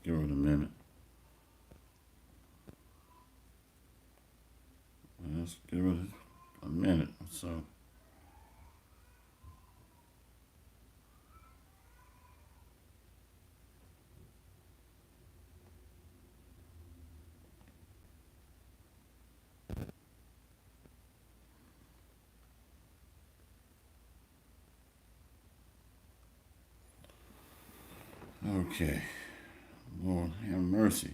give it a minute. Let's give it a minute or so. Okay. Lord, have mercy.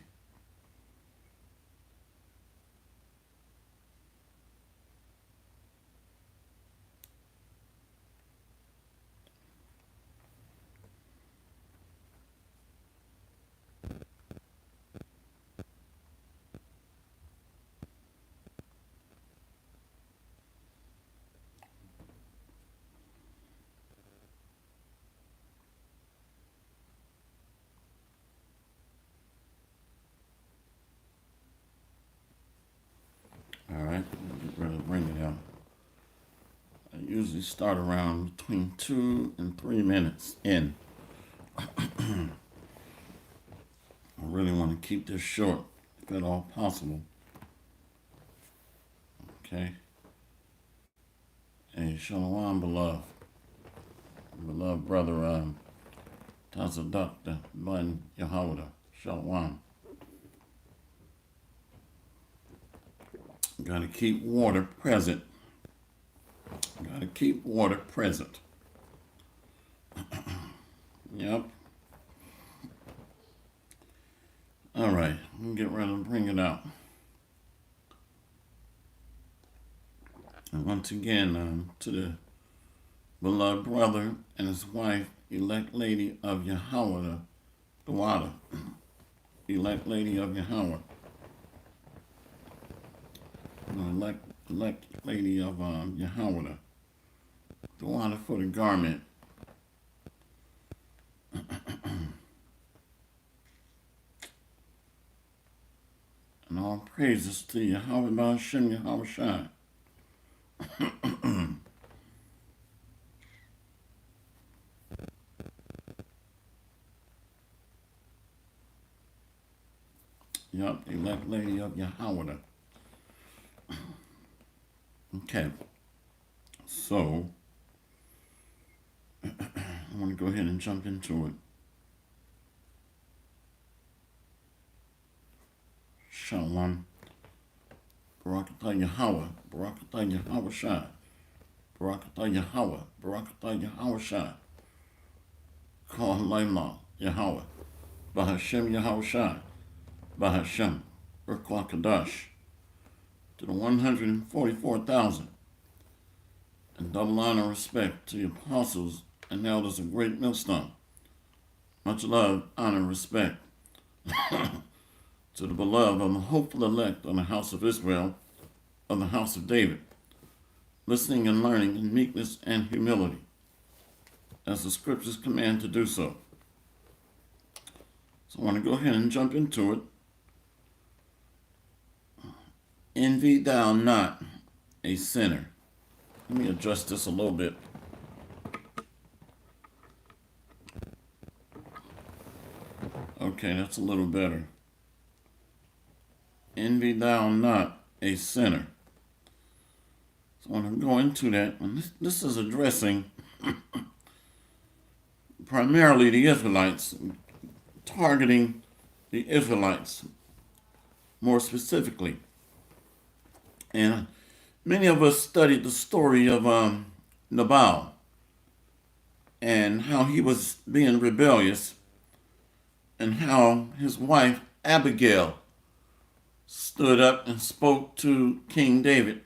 All right, get ready to bring it out. I usually start around between 2 and 3 minutes in. I really want to keep this short, if at all possible. Okay. Hey, Shalom, beloved. Beloved brother, Tazadakta Ban Yahweh. Shalom. Gotta keep water present. Gotta keep water present. Yep. All right, we'll get ready to bring it out. And once again, to the beloved brother and his wife, elect lady of Yahweh, the water. Elect lady of Yahweh. Elect lady of Yahweh, the water for the garment. And all praises to Yahweh Ba'ashem Yahweh Shai. Yup, elect lady of Yahweh. Okay, so I want to go ahead and jump into it. Shalom. Barakatah Yahweh. Barakatah Yahweh Shai. Barakatah Yahweh. Barakatah Yahweh Shai. Call Laima Yahweh. Bahashem Yahweh Shai. Bahashem. Urkla Kadash. To the 144,000. And double honor and respect to the apostles and elders of Great Millstone. Much love, honor, and respect to the beloved of the hopeful elect of the house of Israel, of the house of David, listening and learning in meekness and humility, as the scriptures command to do so. So I want to go ahead and jump into it. Envy thou not a sinner. Let me adjust this a little bit. Okay, that's a little better. Envy thou not a sinner. So I want to go into that. And this is addressing primarily the Israelites, targeting the Israelites more specifically. And many of us studied the story of Nabal and how he was being rebellious and how his wife Abigail stood up and spoke to King David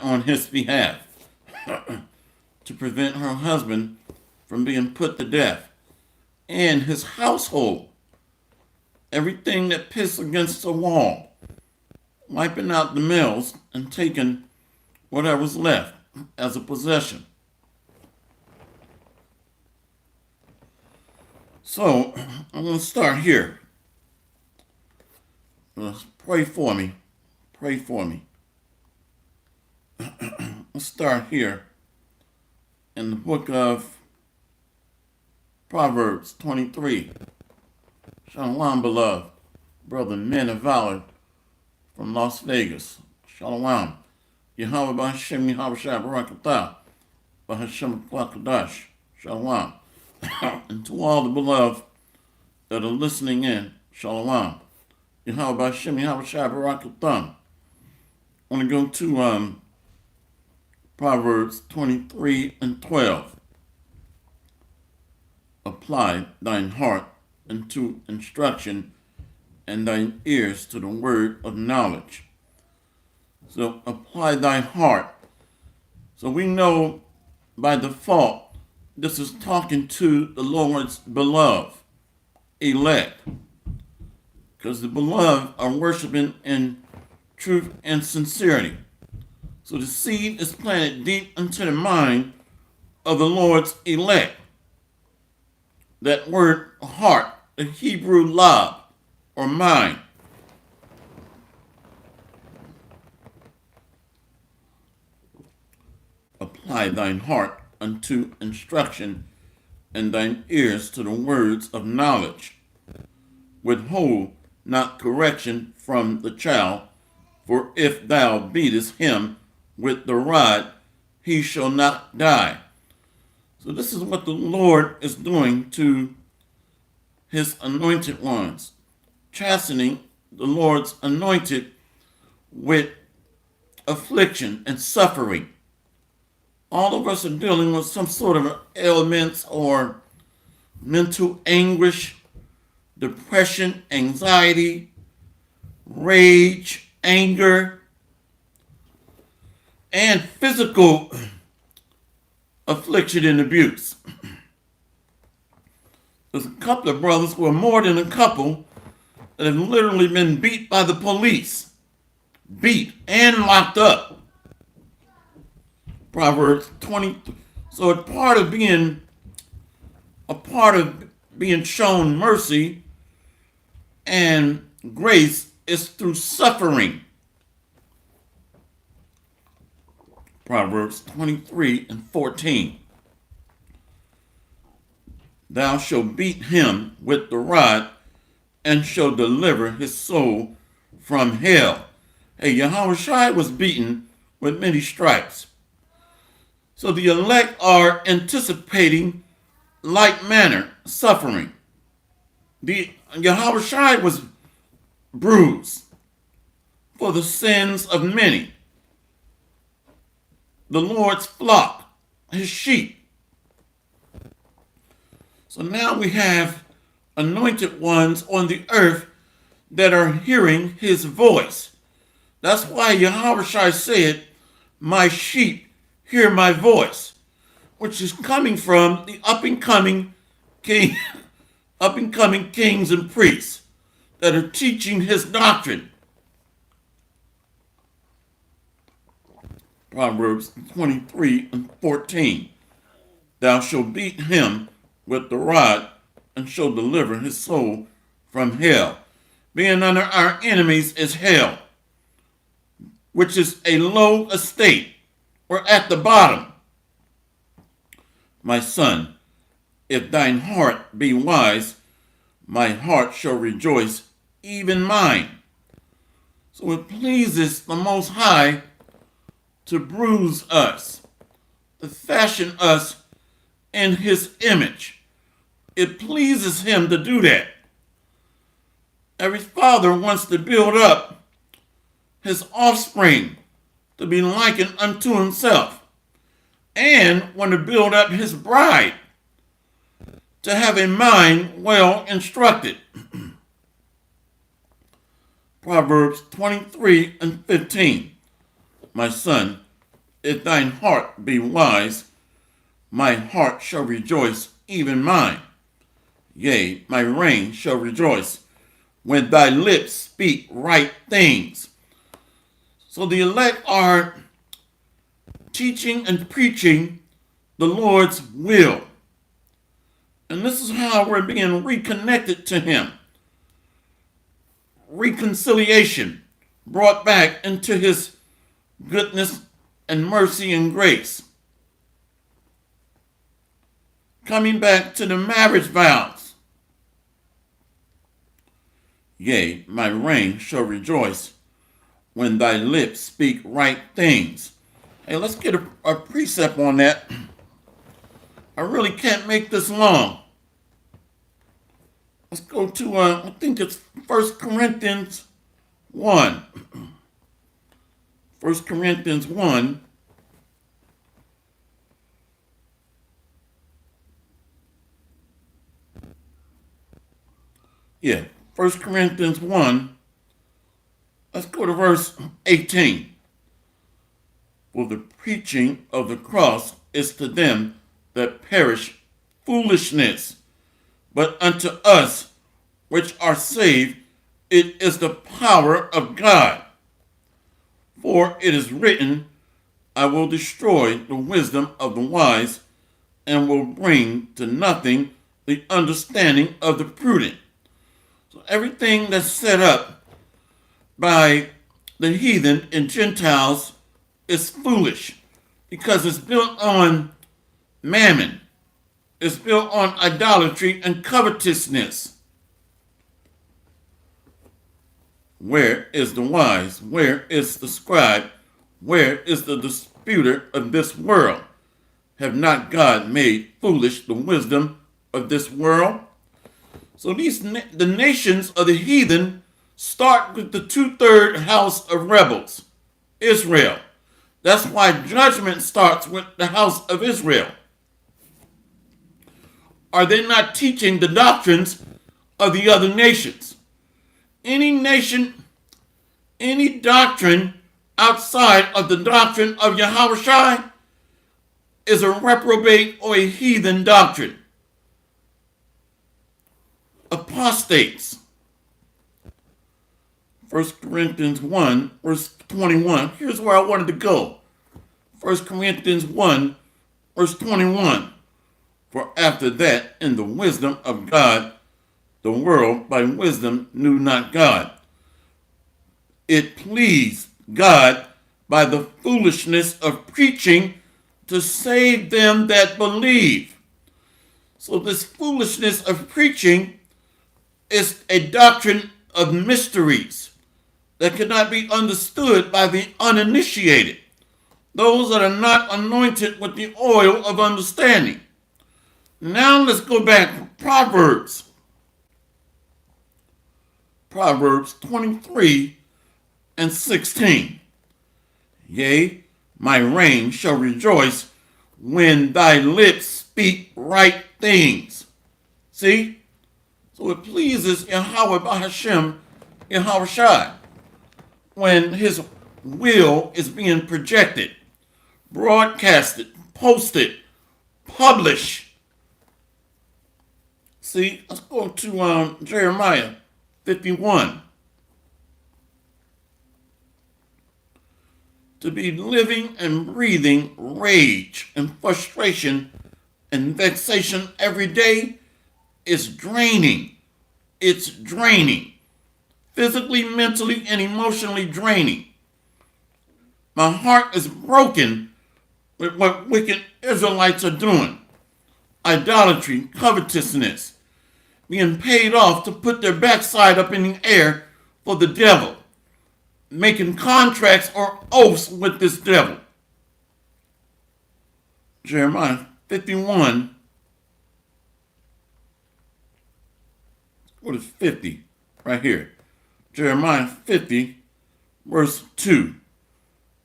on his behalf to prevent her husband from being put to death and his household. Everything that pissed against the wall, wiping out the mills and taking whatever's left as a possession. So I'm going to start here. Pray for me. Pray for me. Let's start here in the book of Proverbs 23. Shalom, beloved. Brother Men of Valor from Las Vegas. Shalom. Yahweh B'Hashem Yahweh Shai Barakatah. B'Hashem Kwakadash. Shalom. And to all the beloved that are listening in, Shalom. Yahweh B'Hashem Yahweh Shai Barakatah. I want to go to Proverbs 23 and 12. Apply thine heart unto instruction, and thine ears to the word of knowledge. So apply thy heart. So we know by default this is talking to the Lord's beloved, elect. Because the beloved are worshiping in truth and sincerity. So the seed is planted deep into the mind of the Lord's elect. That word heart, the Hebrew lab, or mind. Apply thine heart unto instruction, and thine ears to the words of knowledge. Withhold not correction from the child, for if thou beatest him with the rod, he shall not die. So this is what the Lord is doing to his anointed ones, chastening the Lord's anointed with affliction and suffering. All of us are dealing with some sort of ailments or mental anguish, depression, anxiety, rage, anger, and physical affliction and abuse. There's a couple of brothers, who are more than a couple, that have literally been beat by the police. Beat and locked up. Proverbs 20. So a part of being shown mercy and grace is through suffering. Proverbs 23 and 14. Thou shalt beat him with the rod, and shall deliver his soul from hell. Hey, Yahweh Shai was beaten with many stripes. So the elect are anticipating like manner suffering. The Yahweh Shai was bruised for the sins of many. The Lord's flock, his sheep. So now we have anointed ones on the earth that are hearing his voice. That's why Yahweh Shai said, my sheep hear my voice, which is coming from the up and coming kings and priests that are teaching his doctrine. Proverbs 23 and 14. Thou shalt beat him with the rod, and shall deliver his soul from hell. Being under our enemies is hell, which is a low estate. We're at the bottom. My son, if thine heart be wise, my heart shall rejoice, even mine. So it pleases the Most High to bruise us, to fashion us in his image. It pleases him to do that. Every father wants to build up his offspring to be likened unto himself, and want to build up his bride to have a mind well instructed. Proverbs 23 and 15. My son, if thine heart be wise, my heart shall rejoice, even mine. Yea, my reign shall rejoice when thy lips speak right things. So the elect are teaching and preaching the Lord's will. And this is how we're being reconnected to him. Reconciliation, brought back into his goodness and mercy and grace. Coming back to the marriage vows. Yea, my reign shall rejoice when thy lips speak right things. Hey, let's get a precept on that. I really can't make this long. Let's go to, I think it's 1 Corinthians 1. 1 Corinthians 1. Yeah, 1 Corinthians 1. Let's go to verse 18. For the preaching of the cross is to them that perish foolishness, but unto us which are saved it is the power of God. For it is written, I will destroy the wisdom of the wise, and will bring to nothing the understanding of the prudent. So everything that's set up by the heathen and Gentiles is foolish because it's built on mammon. It's built on idolatry and covetousness. Where is the wise? Where is the scribe? Where is the disputer of this world? Have not God made foolish the wisdom of this world? So the nations of the heathen start with the 2/3 house of rebels, Israel. That's why judgment starts with the house of Israel. Are they not teaching the doctrines of the other nations? Any nation, any doctrine outside of the doctrine of Yahushua is a reprobate or a heathen doctrine. Apostates. 1 Corinthians 1, verse 21. Here's where I wanted to go. 1 Corinthians 1, verse 21. For after that, in the wisdom of God, the world by wisdom knew not God. It pleased God by the foolishness of preaching to save them that believe. So this foolishness of preaching is a doctrine of mysteries that cannot be understood by the uninitiated, those that are not anointed with the oil of understanding. Now let's go back to Proverbs. Proverbs 23 and 16. Yea, my reign shall rejoice when thy lips speak right things. See? So it pleases Yahweh Bahashem, Yahushua, when his will is being projected, broadcasted, posted, published. See, let's go to Jeremiah 51. To be living and breathing rage and frustration and vexation every day is draining. It's draining. Physically, mentally, and emotionally draining. My heart is broken with what wicked Israelites are doing. Idolatry, covetousness, being paid off to put their backside up in the air for the devil, making contracts or oaths with this devil. Jeremiah 51, what is 50? Right here. Jeremiah 50, verse 2.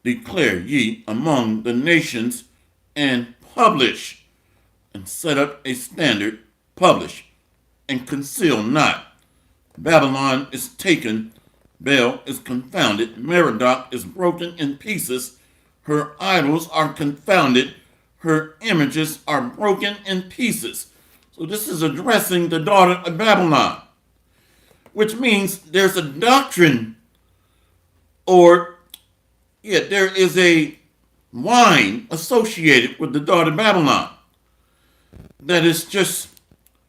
Declare ye among the nations and publish, and set up a standard, publish, and conceal not. Babylon is taken, Bel is confounded, Merodach is broken in pieces, her idols are confounded, her images are broken in pieces. So this is addressing the daughter of Babylon, which means there's a doctrine, or there is a wine associated with the daughter of Babylon that is just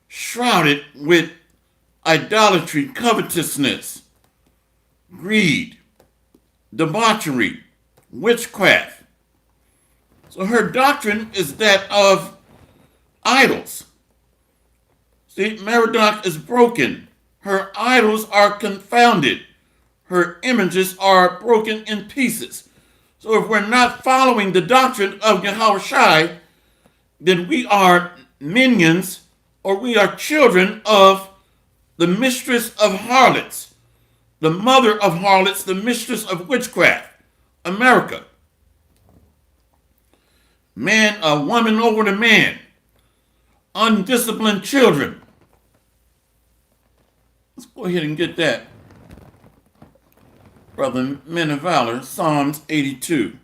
shrouded with idolatry, covetousness, greed, debauchery, witchcraft. So her doctrine is that of idols. See, Merodach is broken. Her idols are confounded. Her images are broken in pieces. So if we're not following the doctrine of Yahushua, then we are minions, or we are children of the mistress of harlots, the mother of harlots, the mistress of witchcraft, America. Man, a woman over the man, undisciplined children. Let's go ahead and get that. Brother, men of valor, Psalms 82.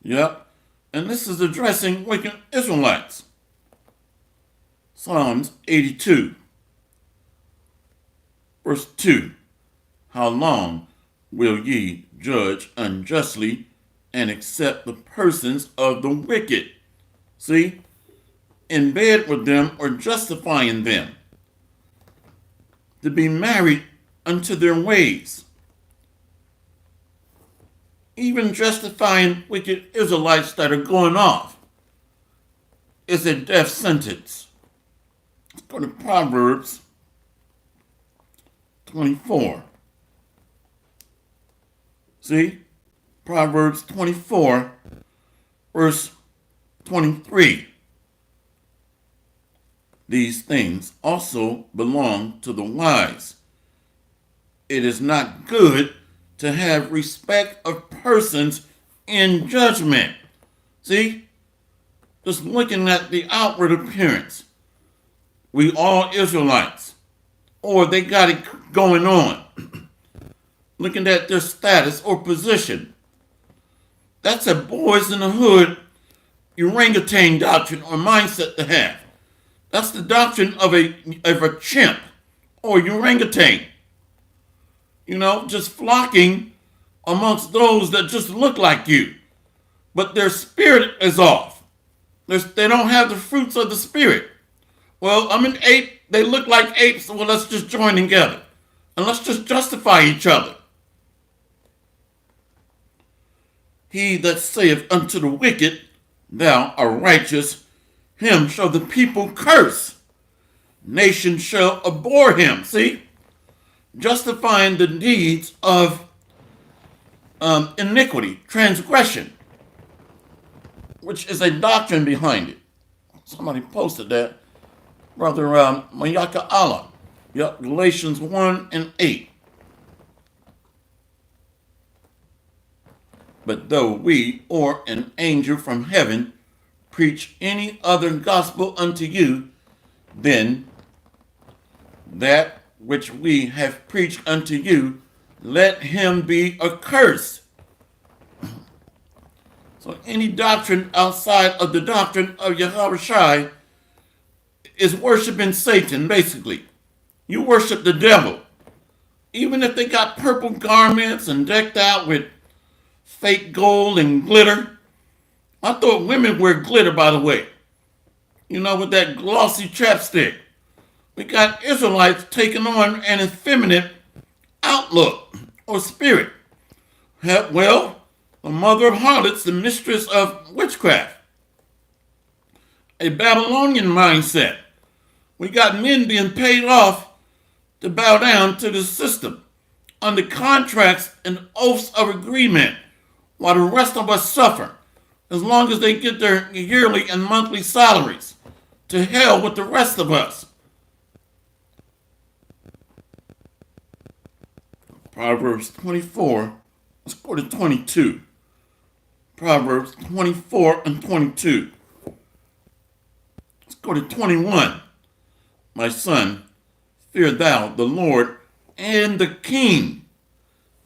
Yep. And this is addressing wicked Israelites. Psalms 82. Verse 2. How long will ye judge unjustly and accept the persons of the wicked? See? In bed with them or justifying them. To be married unto their ways. Even justifying wicked Israelites that are going off is a death sentence. Let's go to Proverbs 24. See? Proverbs 24, verse 23. These things also belong to the wise. It is not good to have respect of persons in judgment. See? Just looking at the outward appearance. We all Israelites. Or they got it going on. Looking at their status or position. That's a boys in the hood orangutan doctrine or mindset to have. That's the doctrine of a chimp or orangutan. You know, just flocking amongst those that just look like you. But their spirit is off. They don't have the fruits of the spirit. Well, I'm an ape. They look like apes. Well, let's just join together. And let's just justify each other. He that saith unto the wicked, thou art righteous, him shall the people curse. Nation shall abhor him. See? Justifying the deeds of iniquity, transgression, which is a doctrine behind it. Somebody posted that. Brother Mayaka Allah. Yep, Galatians 1 and 8. But though we or an angel from heaven preach any other gospel unto you than that which we have preached unto you, let him be accursed. So any doctrine outside of the doctrine of Yahushua is worshiping Satan, basically. You worship the devil. Even if they got purple garments and decked out with fake gold and glitter. I thought women wear glitter, by the way. You know, with that glossy chapstick. We got Israelites taking on an effeminate outlook or spirit. Well, the mother of harlots, the mistress of witchcraft. A Babylonian mindset. We got men being paid off to bow down to the system under contracts and oaths of agreement while the rest of us suffer as long as they get their yearly and monthly salaries. To hell with the rest of us. Proverbs 24, let's go to 22. Proverbs 24 and 22. Let's go to 21. My son, fear thou the Lord and the king,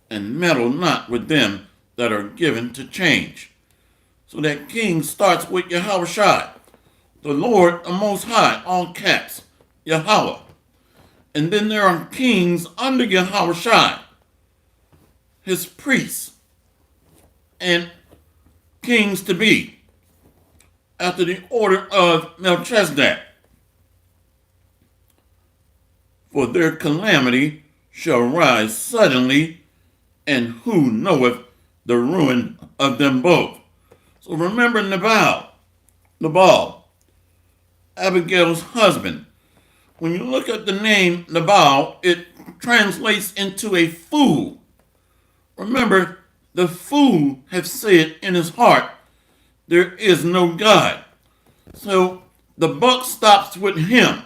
and meddle not with them that are given to change. So that king starts with Yahushua, the Lord, the Most High, all caps, Yahweh. And then there are kings under Yahushua, his priests, and kings to be, after the order of Melchizedek. For their calamity shall rise suddenly, and who knoweth the ruin of them both? So remember Nabal, Abigail's husband, When you look at the name Nabal, it translates into a fool. Remember, the fool has said in his heart, there is no God. So the buck stops with him.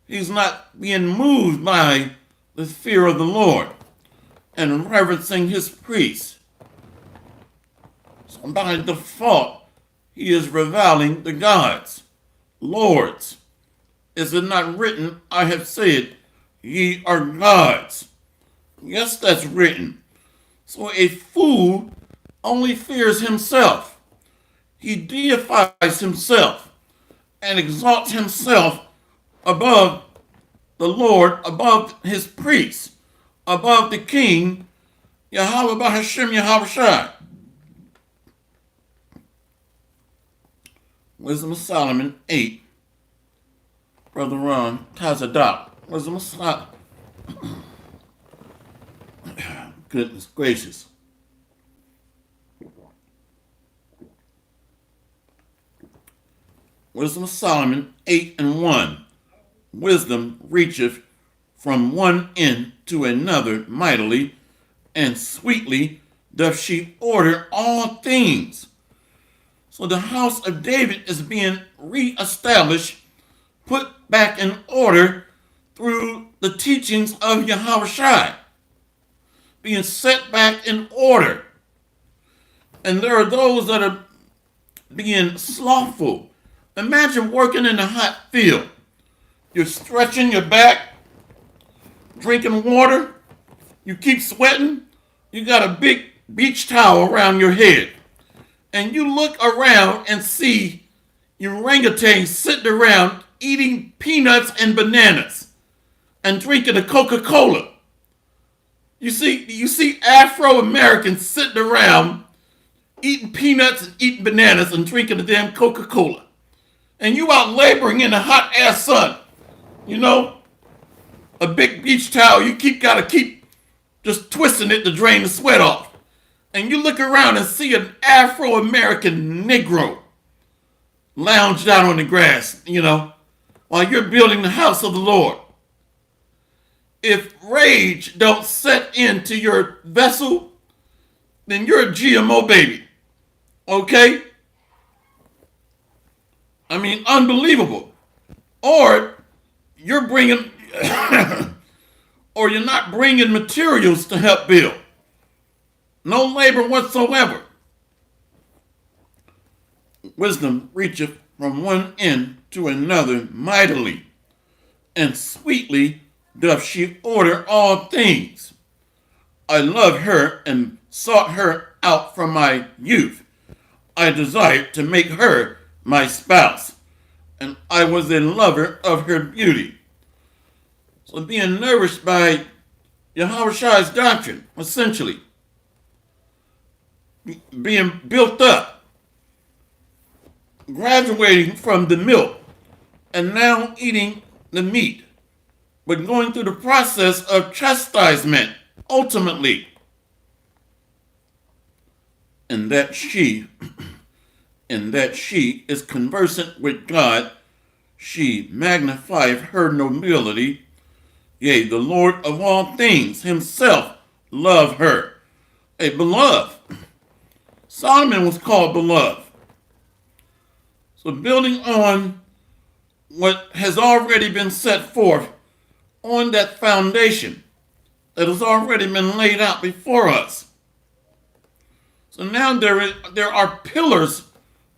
He's not being moved by the fear of the Lord and reverencing his priests. So by default, he is reviling the gods, lords. Is it not written, I have said, ye are gods? Yes, that's written. So a fool only fears himself. He deifies himself and exalts himself above the Lord, above his priests, above the king, Yahweh Bahashem Yahweh Shai. Wisdom of Solomon 8. Brother Ron Tazadak. Wisdom of Solomon. Goodness gracious. Wisdom of Solomon 8 and 1. Wisdom reacheth from one end to another mightily, and sweetly doth she order all things. So the house of David is being reestablished, put back in order through the teachings of Yahweh Shai, being set back in order. And there are those that are being slothful. Imagine working in a hot field. You're stretching your back, drinking water, you keep sweating, you got a big beach towel around your head, and you look around and see orangutans sitting around eating peanuts and bananas and drinking a Coca-Cola. You see Afro-Americans sitting around eating peanuts and eating bananas and drinking the damn Coca-Cola. And you out laboring in the hot ass sun. You know, a big beach towel, you gotta keep just twisting it to drain the sweat off. And you look around and see an Afro-American Negro lounged out on the grass, while you're building the house of the Lord. If rage don't set into your vessel, then you're a GMO baby. Okay? I mean, unbelievable. Or you're bringing, or you're not bringing materials to help build. No labor whatsoever. Wisdom reacheth from one end to another mightily, and sweetly doth she order all things. I love her and sought her out from my youth. I desired to make her my spouse, and I was a lover of her beauty. So being nourished by Yahweh Shai's doctrine, essentially, being built up, graduating from the milk, and now eating the meat, but going through the process of chastisement, ultimately. And that she is conversant with God, she magnifieth her nobility. Yea, the Lord of all things himself love her. A beloved. Solomon was called beloved. So building on what has already been set forth on that foundation that has already been laid out before us. So now there are pillars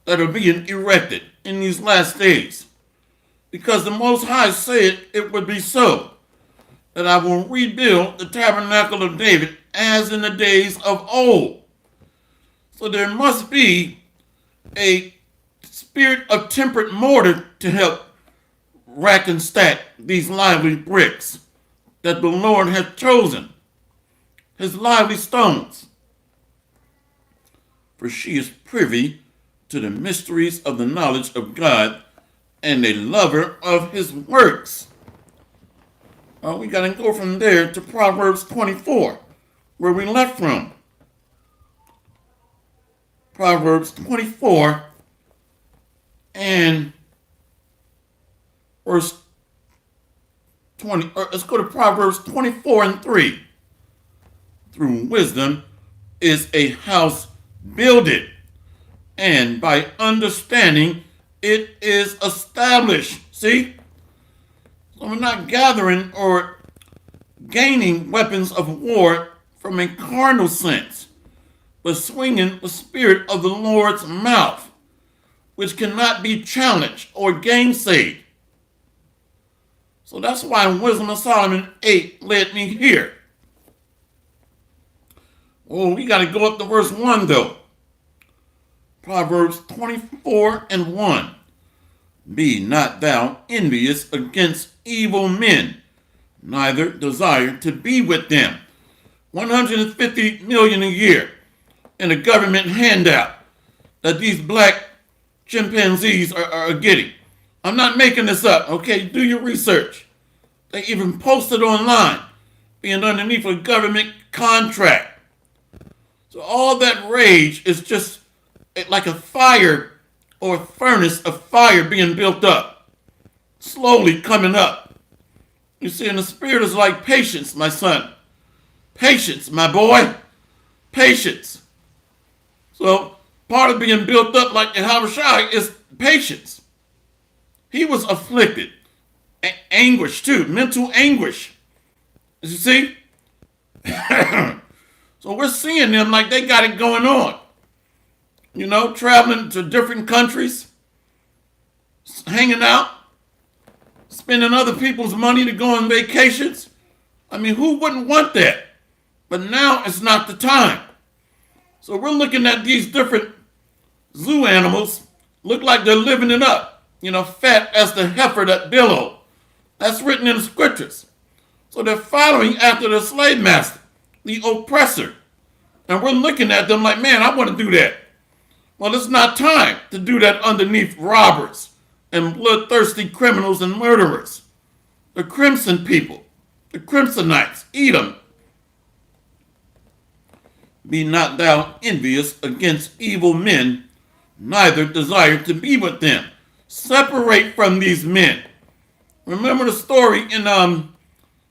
that are being erected in these last days, because the Most High said it would be so, that I will rebuild the tabernacle of David as in the days of old. So there must be a spirit of tempered mortar to help rack and stack these lively bricks that the Lord hath chosen, his lively stones. For she is privy to the mysteries of the knowledge of God, and a lover of his works. We got to go from there to Proverbs 24, where we left from. Proverbs 24 and verse let's go to Proverbs 24:3. Through wisdom is a house builded, and by understanding it is established. See? So we're not gathering or gaining weapons of war from a carnal sense, but swinging the spirit of the Lord's mouth, which cannot be challenged or gainsaid. So that's why Wisdom of Solomon 8 led me here. Oh, we got to go up to verse 1 though. Proverbs 24:1. Be not thou envious against evil men, neither desire to be with them. 150 million a year in a government handout that these black chimpanzees are getting. I'm not making this up, okay? Do your research. They even posted online, being underneath a government contract. So all that rage is just like a fire or a furnace of fire being built up, slowly coming up. You see, and the spirit is like patience, my son. Patience, my boy. Patience. So part of being built up like the Habashai is patience. He was afflicted. Anguish too, mental anguish. You see? So we're seeing them like they got it going on. You know, traveling to different countries, hanging out, spending other people's money to go on vacations. I mean, who wouldn't want that? But now it's not the time. So we're looking at these different zoo animals, look like they're living it up. You know, fat as the heifer that billow. That's written in the scriptures. So they're following after the slave master, the oppressor. And we're looking at them like, man, I want to do that. Well, it's not time to do that underneath robbers and bloodthirsty criminals and murderers. The crimson people, the crimsonites, eat them. Be not thou envious against evil men, neither desire to be with them. Separate from these men. Remember the story in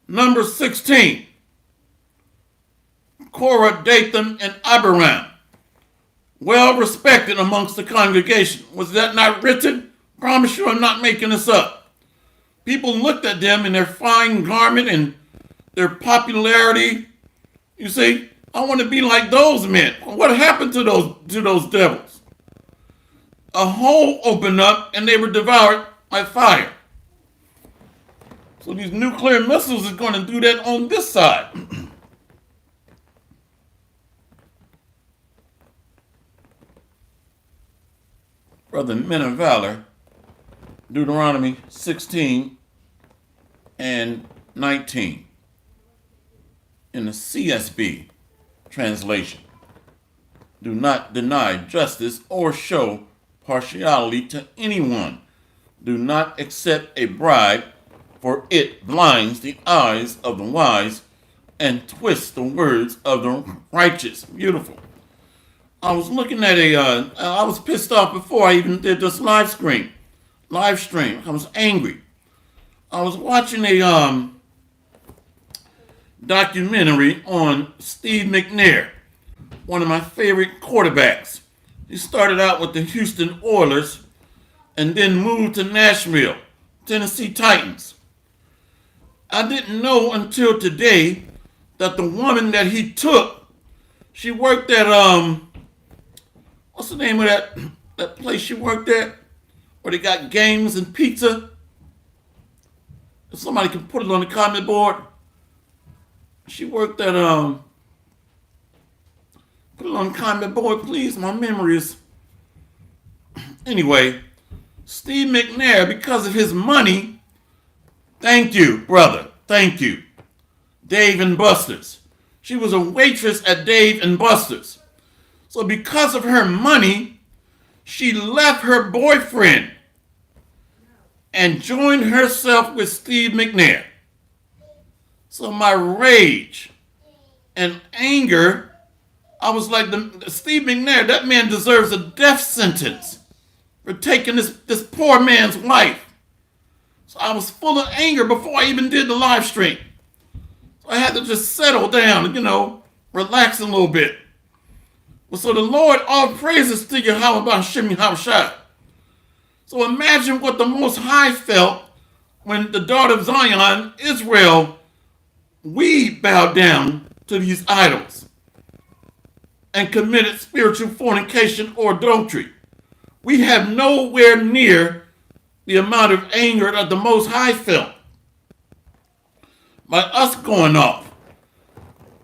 Numbers 16. Korah, Dathan, and Abiram. Well respected amongst the congregation. Was that not written? Promise you I'm not making this up. People looked at them in their fine garment and their popularity. You see, I want to be like those men. What happened to those devils? A hole opened up and they were devoured by fire. So these nuclear missiles are going to do that on this side. Brother, men of valor, Deuteronomy 16 and 19 in the CSB translation. Do not deny justice or show partiality to anyone. Do not accept a bribe, for it blinds the eyes of the wise and twists the words of the righteous. Beautiful. I was looking at I was pissed off before I even did this live stream. I was angry. I was watching a documentary on Steve McNair, one of my favorite quarterbacks. He started out with the Houston Oilers and then moved to Nashville, Tennessee Titans. I didn't know until today that the woman that he took, she worked at what's the name of that place she worked at? Where they got games and pizza? If somebody can put it on the comment board. She worked at put it on the comment board, please. My memory is anyway. Steve McNair, because of his money, thank you, brother. Thank you. Dave and Buster's. She was a waitress at Dave and Buster's. So because of her money, she left her boyfriend and joined herself with Steve McNair. So my rage and anger, I was like, Steve McNair, that man deserves a death sentence for taking this poor man's wife. So I was full of anger before I even did the live stream. So I had to just settle down, relax a little bit. Well, so the Lord, all praises to Yahweh Shem Yahushua. So imagine what the Most High felt when the daughter of Zion, Israel, we bowed down to these idols and committed spiritual fornication or adultery. We have nowhere near the amount of anger that the Most High felt by us going off.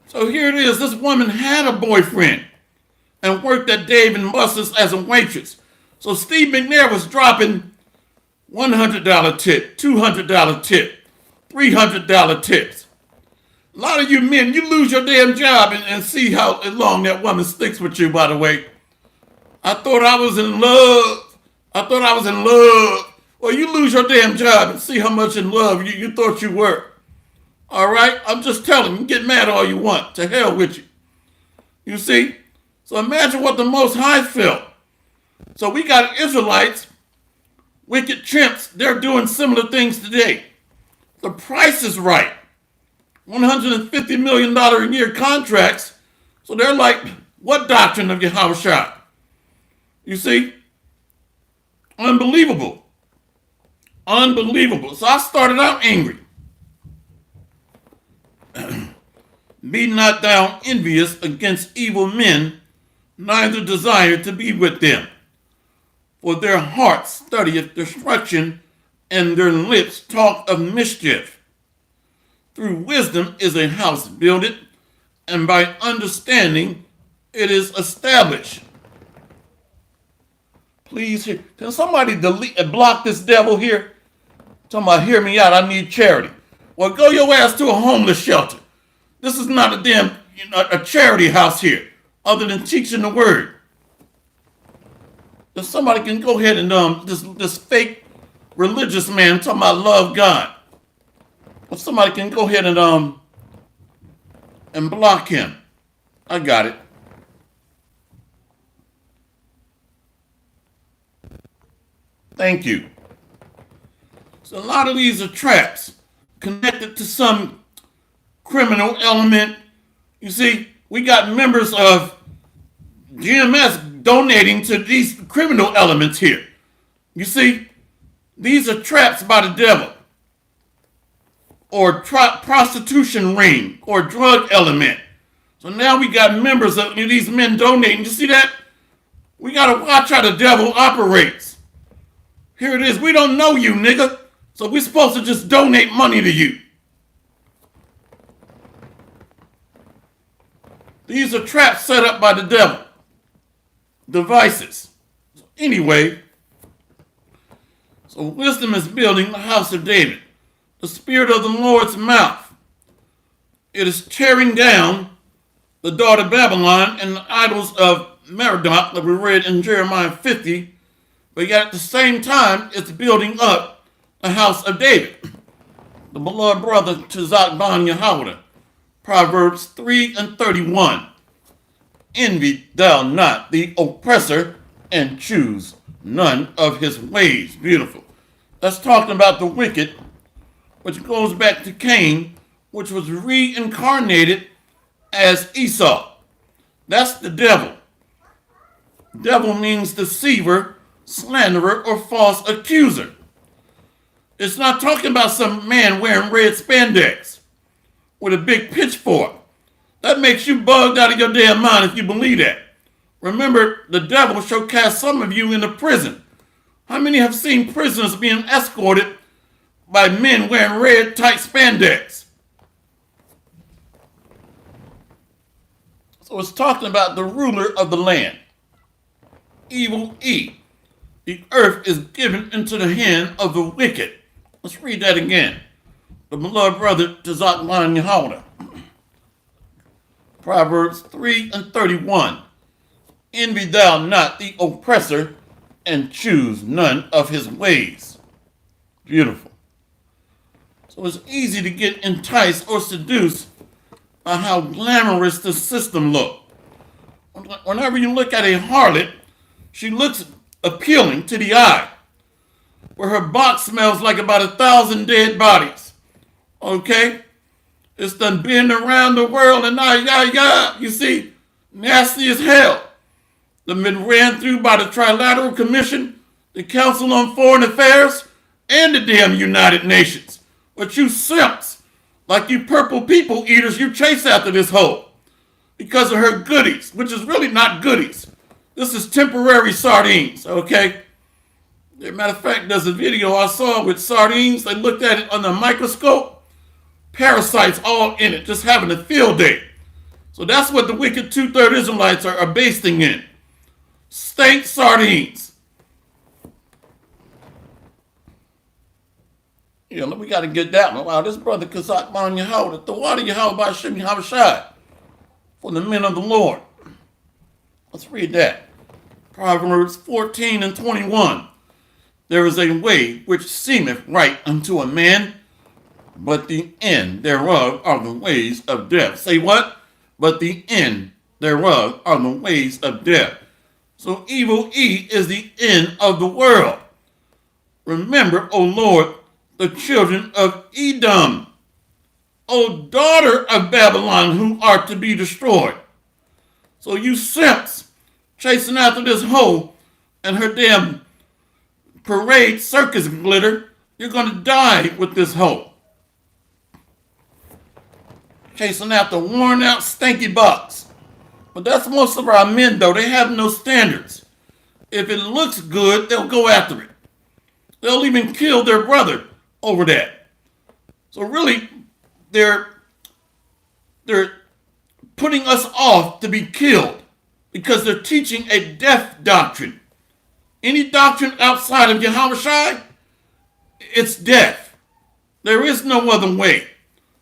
So here it is. This woman had a boyfriend and worked at Dave and Buster's as a waitress. So Steve McNair was dropping $100 tip, $200 tip, $300 tips. A lot of you men, you lose your damn job and see how long that woman sticks with you, by the way. I thought I was in love. Well, you lose your damn job and see how much in love you thought you were. All right? I'm just telling you, get mad all you want. To hell with you. You see? So imagine what the Most High felt. So we got Israelites, wicked chimps, they're doing similar things today. The price is right. $150 million a year contracts. So they're like, what doctrine of Yahushua? You see? Unbelievable. Unbelievable. So I started out angry. Be not thou envious against evil men, neither desire to be with them. For their hearts studieth destruction, and their lips talk of mischief. Through wisdom is a house builded, and by understanding it is established. Please, can somebody delete and block this devil here? Talking about, hear me out, I need charity. Well, go your ass to a homeless shelter. This is not a damn, a charity house here, other than teaching the word. If somebody can go ahead and, this fake religious man talking about love God. If somebody can go ahead and block him. I got it. Thank you. So a lot of these are traps connected to some criminal element. You see, we got members of GMS donating to these criminal elements here. You see, these are traps by the devil, or prostitution ring, or drug element. So now we got members of these men donating. You see that? We got to watch how the devil operates. Here it is. We don't know you, nigga. So we're supposed to just donate money to you. These are traps set up by the devil. Devices. Anyway, so wisdom is building the house of David. The spirit of the Lord's mouth. It is tearing down the daughter of Babylon and the idols of Merodach that we read in Jeremiah 50. But yet at the same time, it's building up the house of David. The beloved brother to Zakban Yahweh. Proverbs 3:31. Envy thou not the oppressor, and choose none of his ways. Beautiful. That's talking about the wicked, which goes back to Cain, which was reincarnated as Esau. That's the devil. Devil means deceiver, slanderer, or false accuser. It's not talking about some man wearing red spandex with a big pitchfork. That makes you bugged out of your damn mind if you believe that. Remember, the devil shall cast some of you into prison. How many have seen prisoners being escorted by men wearing red tight spandex? So it's talking about the ruler of the land. Evil E. The earth is given into the hand of the wicked. Let's read that again. The beloved brother to Zakban Yahweh. Proverbs 3:31. Envy thou not the oppressor, and choose none of his ways. Beautiful. So it's easy to get enticed or seduced by how glamorous the system looks. Whenever you look at a harlot, she looks appealing to the eye. where her box smells like about 1,000 dead bodies. Okay? It's done been around the world and you see, nasty as hell. They've been ran through by the Trilateral Commission, the Council on Foreign Affairs, and the damn United Nations. But you simps, like you purple people eaters, you chase after this hoe because of her goodies, which is really not goodies. This is temporary sardines, okay? As a matter of fact, there's a video I saw with sardines. They looked at it under a microscope. Parasites all in it, just having a field day. So that's what the wicked two-third Israelites are basting in. Stank sardines. Yeah, we got to get that one. Wow, this brother Kazak Ban Yahweh, the water Yahweh by Shem Yahushai for the men of the Lord. Let's read that. Proverbs 14 and 21. There is a way which seemeth right unto a man, but the end thereof are the ways of death. Say what? But the end thereof are the ways of death. So evil is the end of the world. Remember, O Lord, the children of Edom, O daughter of Babylon, who are to be destroyed. So you simps chasing after this hoe and her damn parade circus glitter, you're going to die with this hoe. Chasing after worn out stanky bucks. But that's most of our men, though. They have no standards. If it looks good, they'll go after it. They'll even kill their brother over that. So really, they're putting us off to be killed because they're teaching a death doctrine. Any doctrine outside of Yahushua, it's death. There is no other way.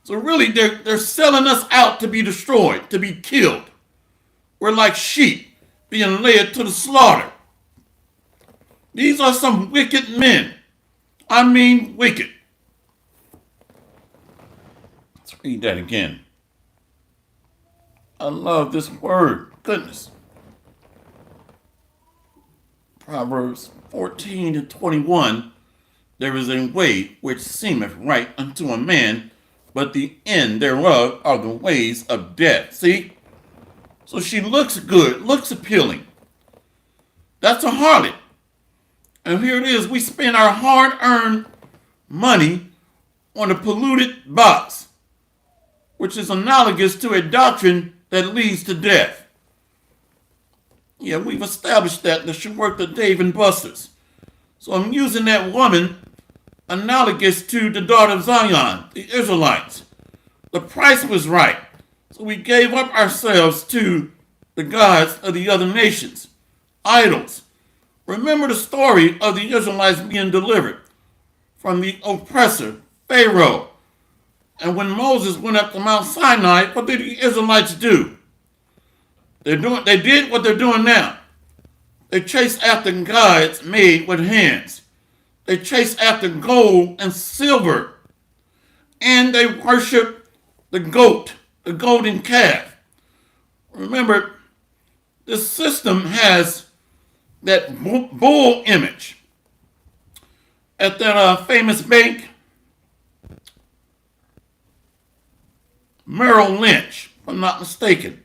So really, they're selling us out to be destroyed, to be killed. We're like sheep being led to the slaughter. These are some wicked men. I mean wicked. Let's read that again. I love this word. Goodness. Proverbs 14 and 21. There is a way which seemeth right unto a man, but the end thereof are the ways of death. See? So she looks good, looks appealing. That's a harlot. And here it is, we spend our hard-earned money on a polluted box, which is analogous to a doctrine that leads to death. Yeah, we've established that she worked at Dave and Buster's. So I'm using that woman analogous to the daughter of Zion, the Israelites. The price was right. So we gave up ourselves to the gods of the other nations, idols. Remember the story of the Israelites being delivered from the oppressor, Pharaoh. And when Moses went up to Mount Sinai, what did the Israelites do? They did what they're doing now. They chased after gods made with hands. They chased after gold and silver. And they worshiped the goat, the golden calf. Remember, this system has that bull image at that famous bank, Merrill Lynch, if I'm not mistaken.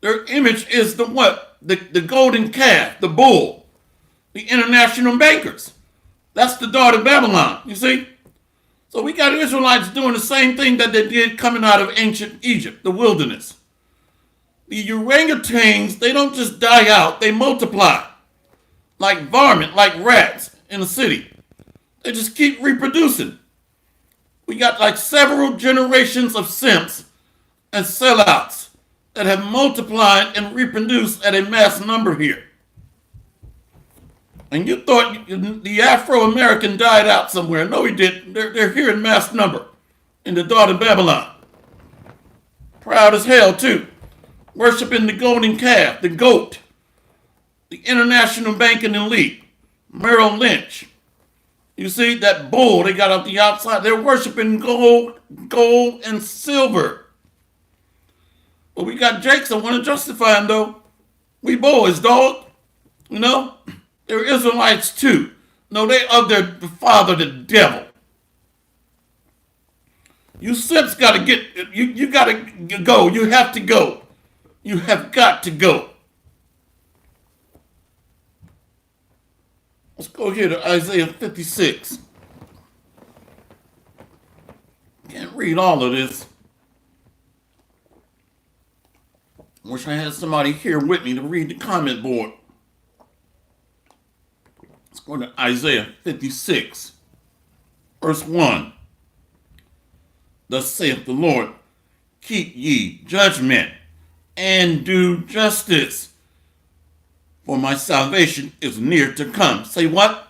Their image is the what? The golden calf, the bull, the international bankers. That's the daughter of Babylon, you see? So we got Israelites doing the same thing that they did coming out of ancient Egypt, the wilderness. The orangutans, they don't just die out, they multiply. Like varmint, like rats in the city. They just keep reproducing. We got like several generations of simps and sellouts that have multiplied and reproduced at a mass number here. And you thought the Afro-American died out somewhere. No, he didn't. They're here in mass number in the daughter of Babylon. Proud as hell, too. Worshipping the golden calf, the goat, the international banking elite, Merrill Lynch. You see that bull they got up the outside? They're worshiping gold and silver. But we got Jakes that want to justify him, though. We boys, dog. You know? They're Israelites, too. No, they of their father, the devil. You simps got to get, you got to go. You have to go. You have got to go. Let's go here to Isaiah 56. Can't read all of this. Wish I had somebody here with me to read the comment board. Let's go to Isaiah 56, verse 1. Thus saith the Lord, keep ye judgment and do justice, for my salvation is near to come. Say what?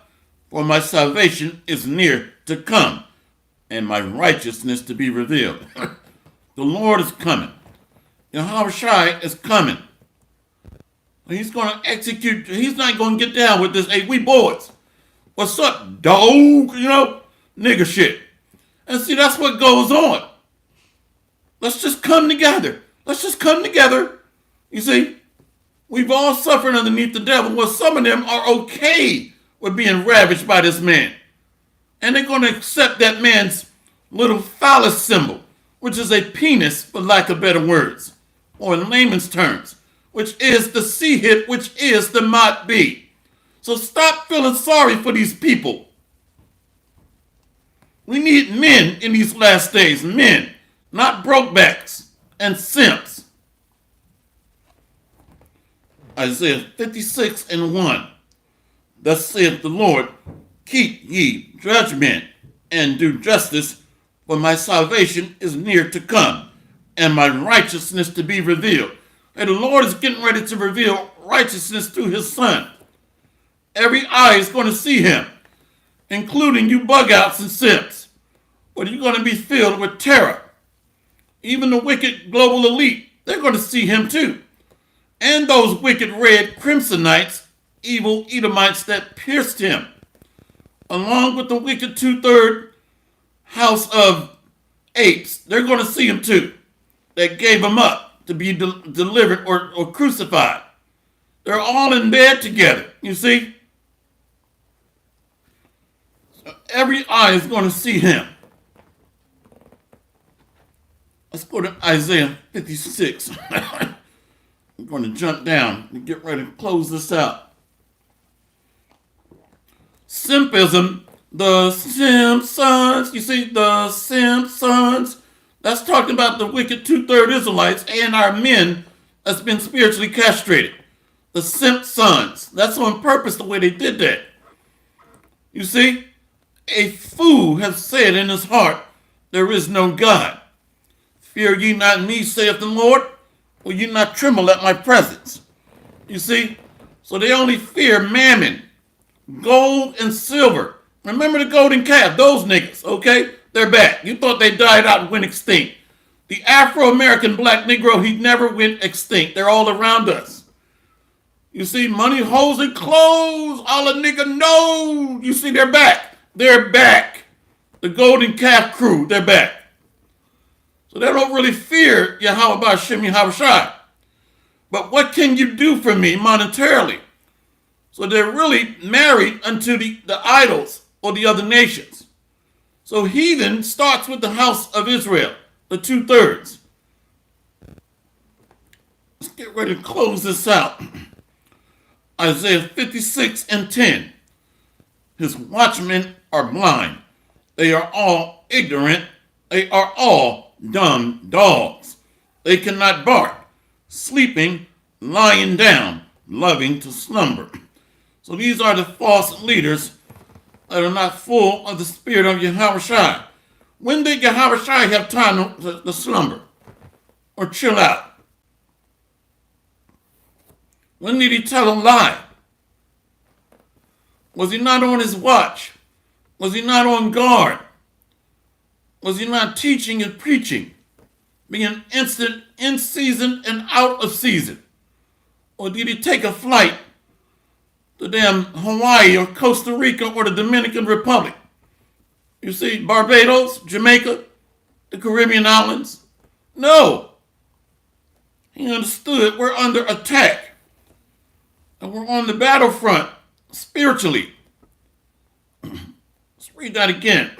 For my salvation is near to come, and my righteousness to be revealed. The Lord is coming. Yahushua is coming. He's going to execute. He's not going to get down with this. Hey, we boys. What's up, dog? Nigger shit. And see, that's what goes on. Let's just come together. Let's just come together. You see, we've all suffered underneath the devil. Well, some of them are okay with being ravaged by this man. And they're going to accept that man's little phallus symbol, which is a penis, for lack of better words, or in layman's terms, which is the C-hit, which is the Mot B. So stop feeling sorry for these people. We need men in these last days, men, not brokebacks and simps. Isaiah 56 and 1. Thus saith the Lord, keep ye judgment and do justice, for my salvation is near to come, and my righteousness to be revealed. And the Lord is getting ready to reveal righteousness through his son. Every eye is going to see him, including you bug-outs and simps. But you're going to be filled with terror. Even the wicked global elite, they're going to see him too. And those wicked red crimsonites, evil Edomites that pierced him, along with the wicked two-third house of apes, they're going to see him too, that gave him up to be delivered or crucified. They're all in bed together, you see? So every eye is going to see him. Let's go to Isaiah 56. I'm going to jump down and get ready to close this out. Simpism, the Simpsons, you see, the Simpsons, that's talking about the wicked two-third Israelites and our men that's been spiritually castrated. The Simpsons, that's on purpose the way they did that. You see, a fool has said in his heart, there is no God. Fear ye not me, saith the Lord, will ye not tremble at my presence? You see, so they only fear mammon, gold and silver. Remember the golden calf, those niggas, okay? They're back. You thought they died out and went extinct. The Afro-American black Negro, he never went extinct. They're all around us. You see, money, hoes, and clothes, all a nigga know. You see, they're back. They're back. The golden calf crew, they're back. So they don't really fear Yahweh Ba'Shem Yahushua. But what can you do for me monetarily? So they're really married unto the idols or the other nations. So heathen starts with the house of Israel, the two-thirds. Let's get ready to close this out. Isaiah 56 and 10. His watchmen are blind. They are all ignorant. They are all dumb dogs. They cannot bark, sleeping, lying down, loving to slumber. So these are the false leaders that are not full of the spirit of Yahushua. When did Yahushua have time to slumber or chill out? When did he tell a lie? Was he not on his watch? Was he not on guard? Was he not teaching and preaching, being instant in season and out of season? Or did he take a flight to damn Hawaii or Costa Rica or the Dominican Republic? You see, Barbados, Jamaica, the Caribbean islands? No. He understood we're under attack. And we're on the battlefront spiritually. read that again.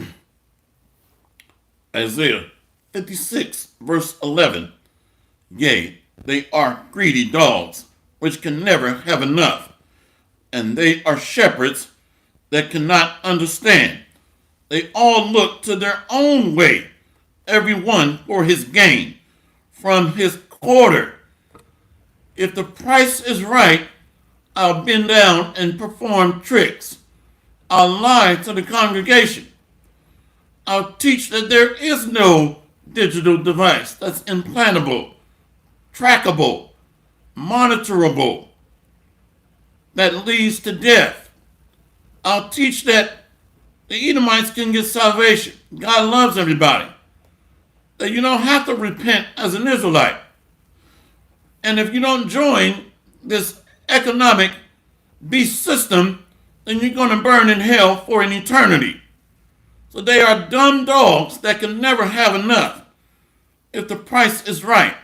Isaiah 56, verse 11. Yea, they are greedy dogs, which can never have enough, and they are shepherds that cannot understand. They all look to their own way, every one for his gain, from his quarter. If the price is right, I'll bend down and perform tricks. I'll lie to the congregation. I'll teach that there is no digital device that's implantable, trackable, monitorable, that leads to death. I'll teach that the Edomites can get salvation. God loves everybody. That you don't have to repent as an Israelite. And if you don't join this economic beast system, then you're going to burn in hell for an eternity. So they are dumb dogs that can never have enough if the price is right.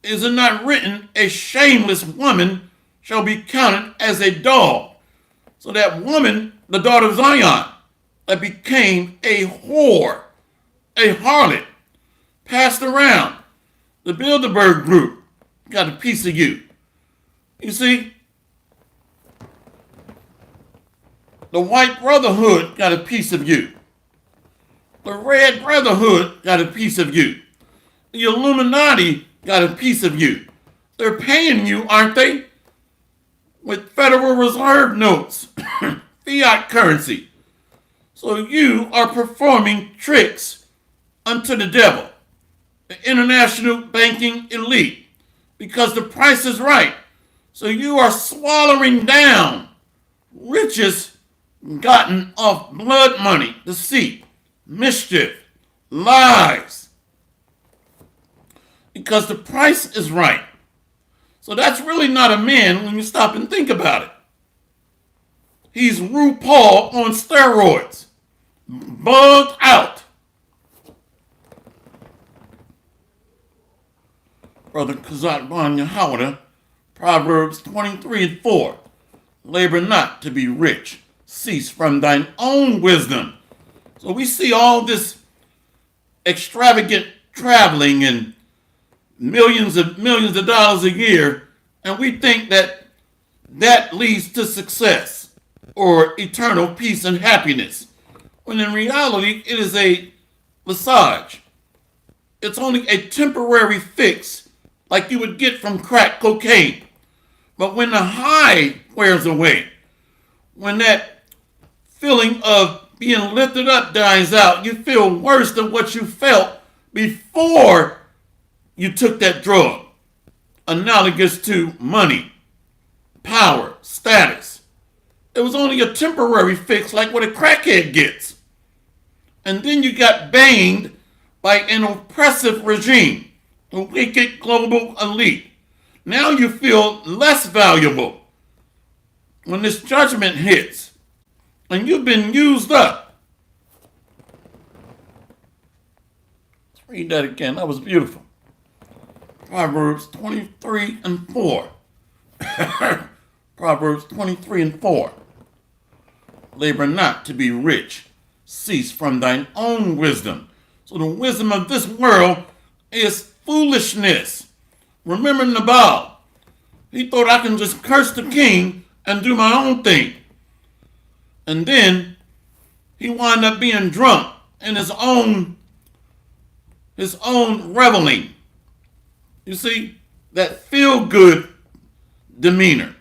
Is it not written, a shameless woman shall be counted as a dog? So that woman, the daughter of Zion, that became a whore, a harlot, passed around. The Bilderberg group got a piece of you. You see, the White Brotherhood got a piece of you. The Red Brotherhood got a piece of you. The Illuminati got a piece of you. They're paying you, aren't they? With Federal Reserve notes, fiat currency. So you are performing tricks unto the devil, the international banking elite, because the price is right. So you are swallowing down riches gotten off blood money, deceit, mischief, lies, because the price is right. So that's really not a man when you stop and think about it. He's RuPaul on steroids, bugged out. Brother Kazat Ban Yahawada, Proverbs 23:4. Labor not to be rich. Cease from thine own wisdom. So we see all this extravagant traveling and millions of dollars a year, and we think that that leads to success or eternal peace and happiness, when in reality it is a massage. It's only a temporary fix like you would get from crack cocaine. But when the high wears away, when that feeling of being lifted up dies out, you feel worse than what you felt before you took that drug, analogous to money, power, status. It was only a temporary fix like what a crackhead gets. And then you got banged by an oppressive regime, a wicked global elite. Now you feel less valuable when this judgment hits and you've been used up. Let's read that again. That was beautiful. Proverbs 23:4. Proverbs 23:4. Labor not to be rich. Cease from thine own wisdom. So the wisdom of this world is foolishness. Remember Nabal. He thought, I can just curse the king and do my own thing. And then he wound up being drunk in his own reveling. You see, that feel-good demeanor,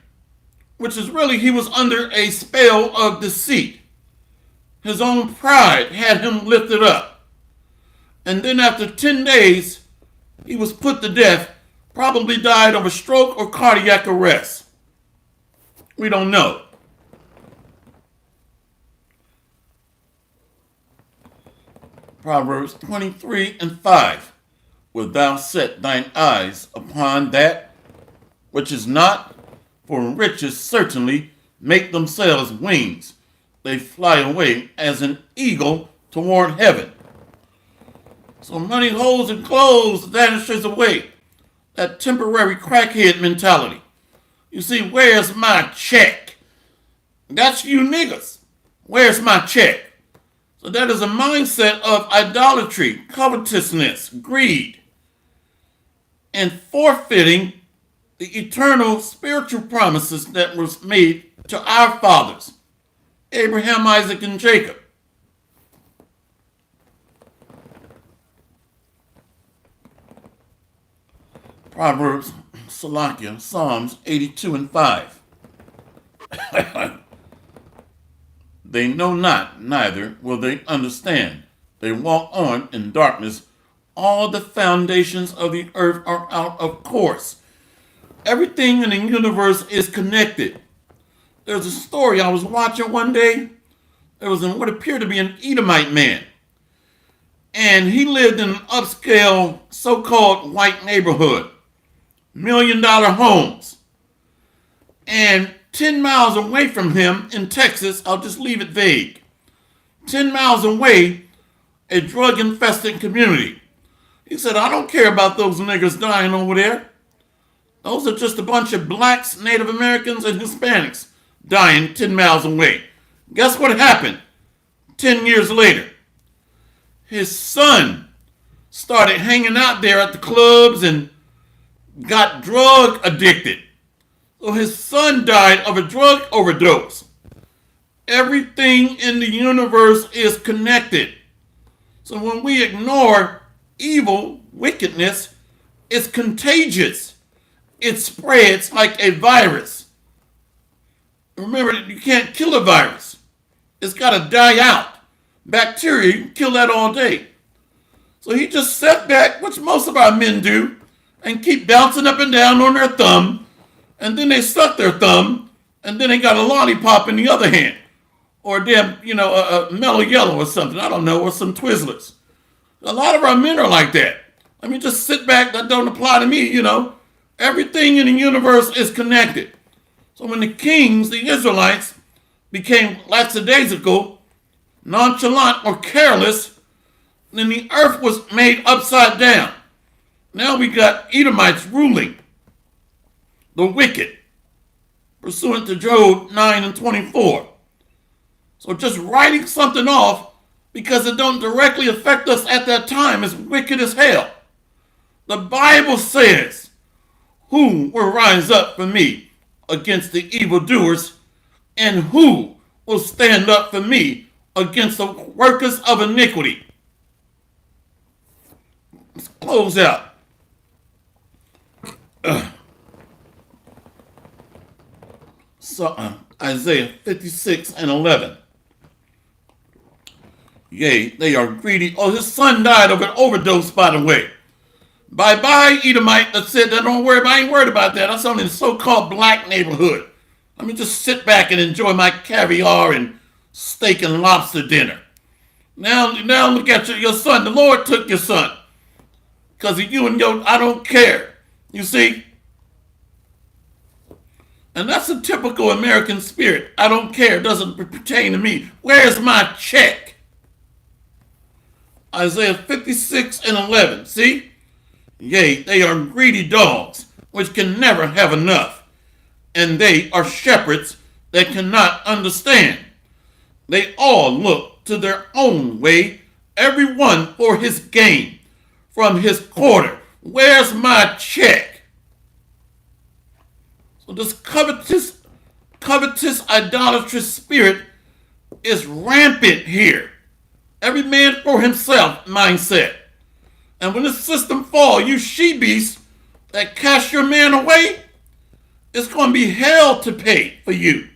which is really he was under a spell of deceit. His own pride had him lifted up. And then after 10 days, he was put to death, probably died of a stroke or cardiac arrest. We don't know. Proverbs 23:5. Wilt thou set thine eyes upon that which is not? For riches certainly make themselves wings. They fly away as an eagle toward heaven. So money, holes, and clothes vanishes away. That temporary crackhead mentality. You see, where's my check? That's you niggas. Where's my check? So that is a mindset of idolatry, covetousness, greed, and forfeiting the eternal spiritual promises that was made to our fathers, Abraham, Isaac, and Jacob. Proverbs, Salakia, Psalms 82 and 5. They know not, neither will they understand. They walk on in darkness. All the foundations of the earth are out of course. Everything in the universe is connected. There's a story I was watching one day. There was what appeared to be an Edomite man. And he lived in an upscale, so-called white neighborhood. $1 million homes. And 10 miles away from him in Texas, I'll just leave it vague. 10 miles away, a drug-infested community. He said, I don't care about those niggers dying over there. Those are just a bunch of blacks, Native Americans, and Hispanics dying 10 miles away. Guess what happened 10 years later? His son started hanging out there at the clubs and got drug addicted. So his son died of a drug overdose. Everything in the universe is connected. So when we ignore evil, wickedness, it's contagious. It spreads like a virus. Remember, you can't kill a virus. It's got to die out. Bacteria, you can kill that all day. So he just sat back, which most of our men do, and keep bouncing up and down on their thumb, and then they suck their thumb, and then they got a lollipop in the other hand, or a damn, a mellow yellow or something, I don't know, or some Twizzlers. A lot of our men are like that. I mean, just sit back, that don't apply to me, Everything in the universe is connected. So when the kings, the Israelites, became lackadaisical, nonchalant, or careless, then the earth was made upside down. Now we got Edomites ruling, the wicked, pursuant to Job 9 and 24. So just writing something off because it don't directly affect us at that time is wicked as hell. The Bible says, who will rise up for me against the evildoers, and who will stand up for me against the workers of iniquity? Let's close out. Isaiah 56 and 11. Yea, they are greedy. Oh, his son died of an overdose, by the way. Bye-bye, Edomite that said that don't worry about, I ain't worried about that. That's only the so-called black neighborhood. Let me just sit back and enjoy my caviar and steak and lobster dinner. Now look at your son. The Lord took your son. Because of you and I don't care. You see? And that's a typical American spirit. I don't care. It doesn't pertain to me. Where's my check? Isaiah 56 and 11. See? Yea, they are greedy dogs, which can never have enough. And they are shepherds that cannot understand. They all look to their own way, every one for his gain, from his quarter. Where's my check? So this covetous, idolatrous spirit is rampant here. Every man for himself mindset. And when this system falls, you she-beasts that cast your man away, it's going to be hell to pay for you.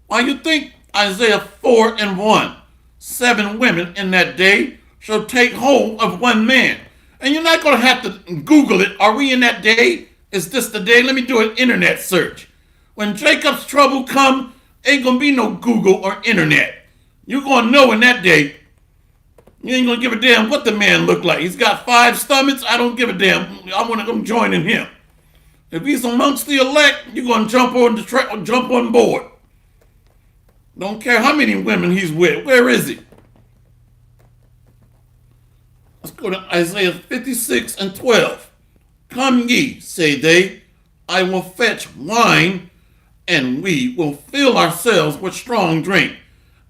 Why you think Isaiah 4 and 1, 7 women in that day shall take hold of one man. And you're not going to have to Google it. Are we in that day? Is this the day? Let me do an internet search. When Jacob's trouble come, ain't going to be no Google or internet. You're going to know in that day. You ain't going to give a damn what the man look like. He's got 5 stomachs. I don't give a damn. I'm joining him. If he's amongst the elect, you're going to jump on board. Don't care how many women he's with. Where is he? Let's go to Isaiah 56 and 12. Come ye, say they, I will fetch wine, and we will fill ourselves with strong drink.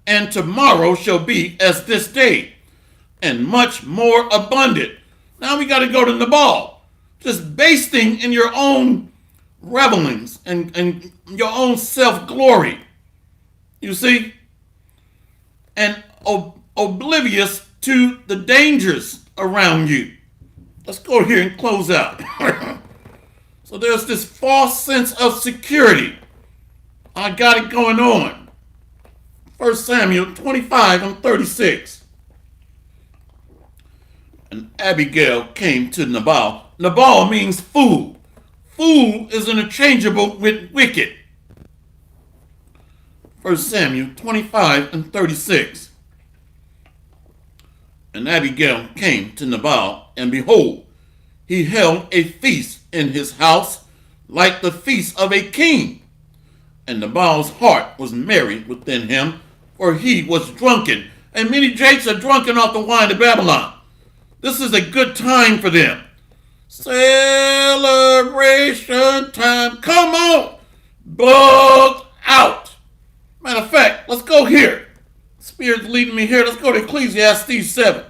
and tomorrow shall be as this day, and much more abundant. Now we got to go to Nabal, just basting in your own revelings and your own self-glory, you see, and oblivious to the dangers around you. Let's go here and close out. So there's this false sense of security. I got it going on. 1 Samuel 25 and 36. And Abigail came to Nabal. Nabal means fool. Fool is interchangeable with wicked. 1 Samuel 25 and 36. And Abigail came to Nabal, and behold, he held a feast in his house like the feast of a king. And Nabal's heart was merry within him, for he was drunken. And many jakes are drunken off the wine of Babylon. This is a good time for them. Celebration time. Come on. Bugged out. Matter of fact, let's go here. Spirit's leading me here. Let's go to Ecclesiastes 7.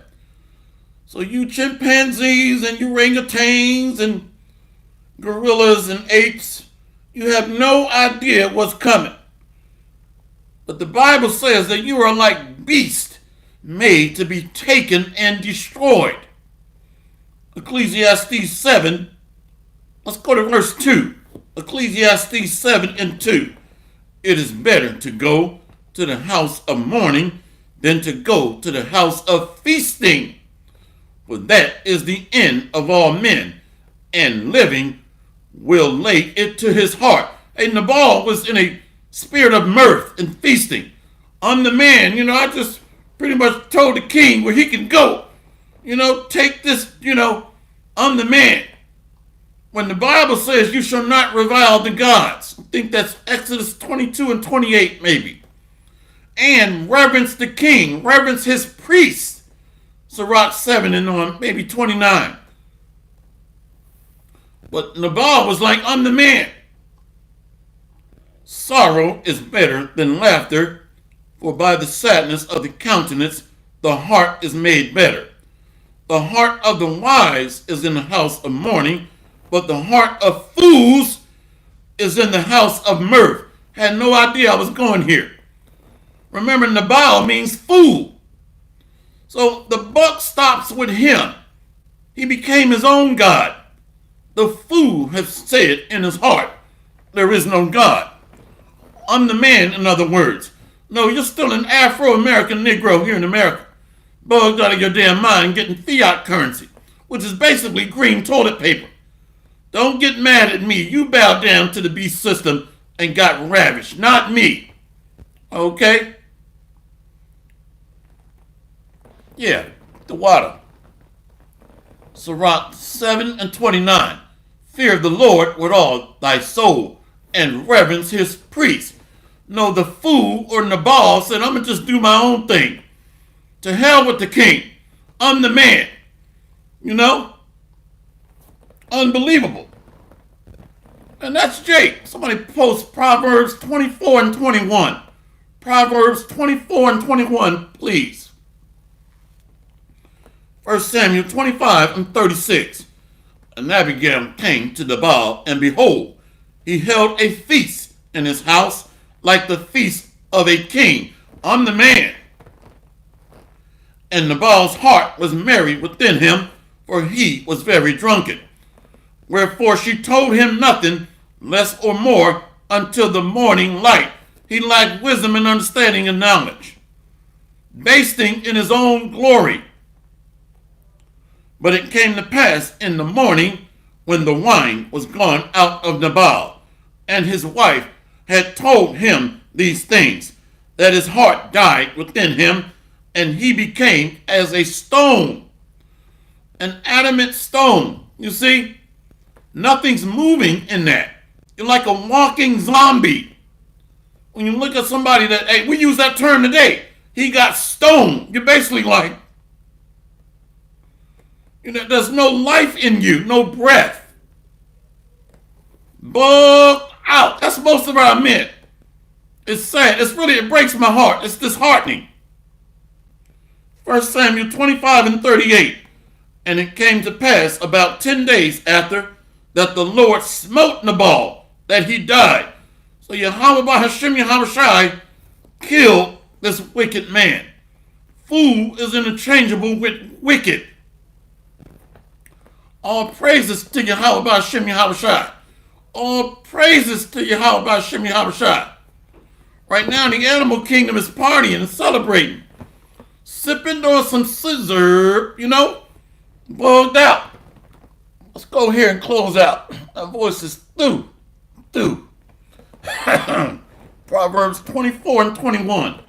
So you chimpanzees and you orangutans and gorillas and apes, you have no idea what's coming. But the Bible says that you are like beasts made to be taken and destroyed. Ecclesiastes 7, let's go to verse 2. Ecclesiastes 7 and 2. It is better to go to the house of mourning than to go to the house of feasting. For that is the end of all men, and living will lay it to his heart. And Nabal was in a spirit of mirth and feasting. I'm the man, I just pretty much told the king where he can go. Take this, I'm the man. When the Bible says you shall not revile the gods, I think that's Exodus 22 and 28 maybe. And reverence the king, reverence his priests. Sirach 7 and maybe 29. But Nabal was like, I'm the man. Sorrow is better than laughter, for by the sadness of the countenance the heart is made better. The heart of the wise is in the house of mourning, but the heart of fools is in the house of mirth. Had no idea I was going here. Remember, Nabal means fool. So the buck stops with him. He became his own God. The fool has said in his heart, there is no God. I'm the man, in other words. No, you're still an Afro-American Negro here in America. Bugged out of your damn mind getting fiat currency, which is basically green toilet paper. Don't get mad at me. You bowed down to the beast system and got ravished, not me. Okay? Yeah, the water. Sirach 7 and 29. Fear the Lord with all thy soul and reverence his priests. No, the fool or Nabal said, I'm going to just do my own thing. To hell with the king. I'm the man. Unbelievable. And that's Jake. Somebody post Proverbs 24 and 21. Proverbs 24 and 21, please. 1 Samuel 25 and 36. And Abigail came to Nabal, and behold, he held a feast in his house like the feast of a king. I'm the man. And Nabal's heart was merry within him, for he was very drunken. Wherefore she told him nothing, less or more, until the morning light. He lacked wisdom and understanding and knowledge, basting in his own glory. But it came to pass in the morning, when the wine was gone out of Nabal, and his wife had told him these things, that his heart died within him, and he became as a stone, an adamant stone. You see, nothing's moving in that. You're like a walking zombie. When you look at somebody that, hey, we use that term today, he got stoned. You're basically like, there's no life in you, no breath. Bugged out. That's most of our men. It's sad. It breaks my heart. It's disheartening. 1 Samuel 25 and 38. And it came to pass about 10 days after that the Lord smote Nabal, that he died. So Yahweh by Hashem Yahushai killed this wicked man. Fool is interchangeable with wicked. All praises to Yahweh by Hashem Yahushai. All praises to Yahweh by Hashem Yahushai. Right now the animal kingdom is partying and celebrating. Sipping on some scissor, bugged out. Let's go here and close out. That voice is through. Proverbs 24 and 21.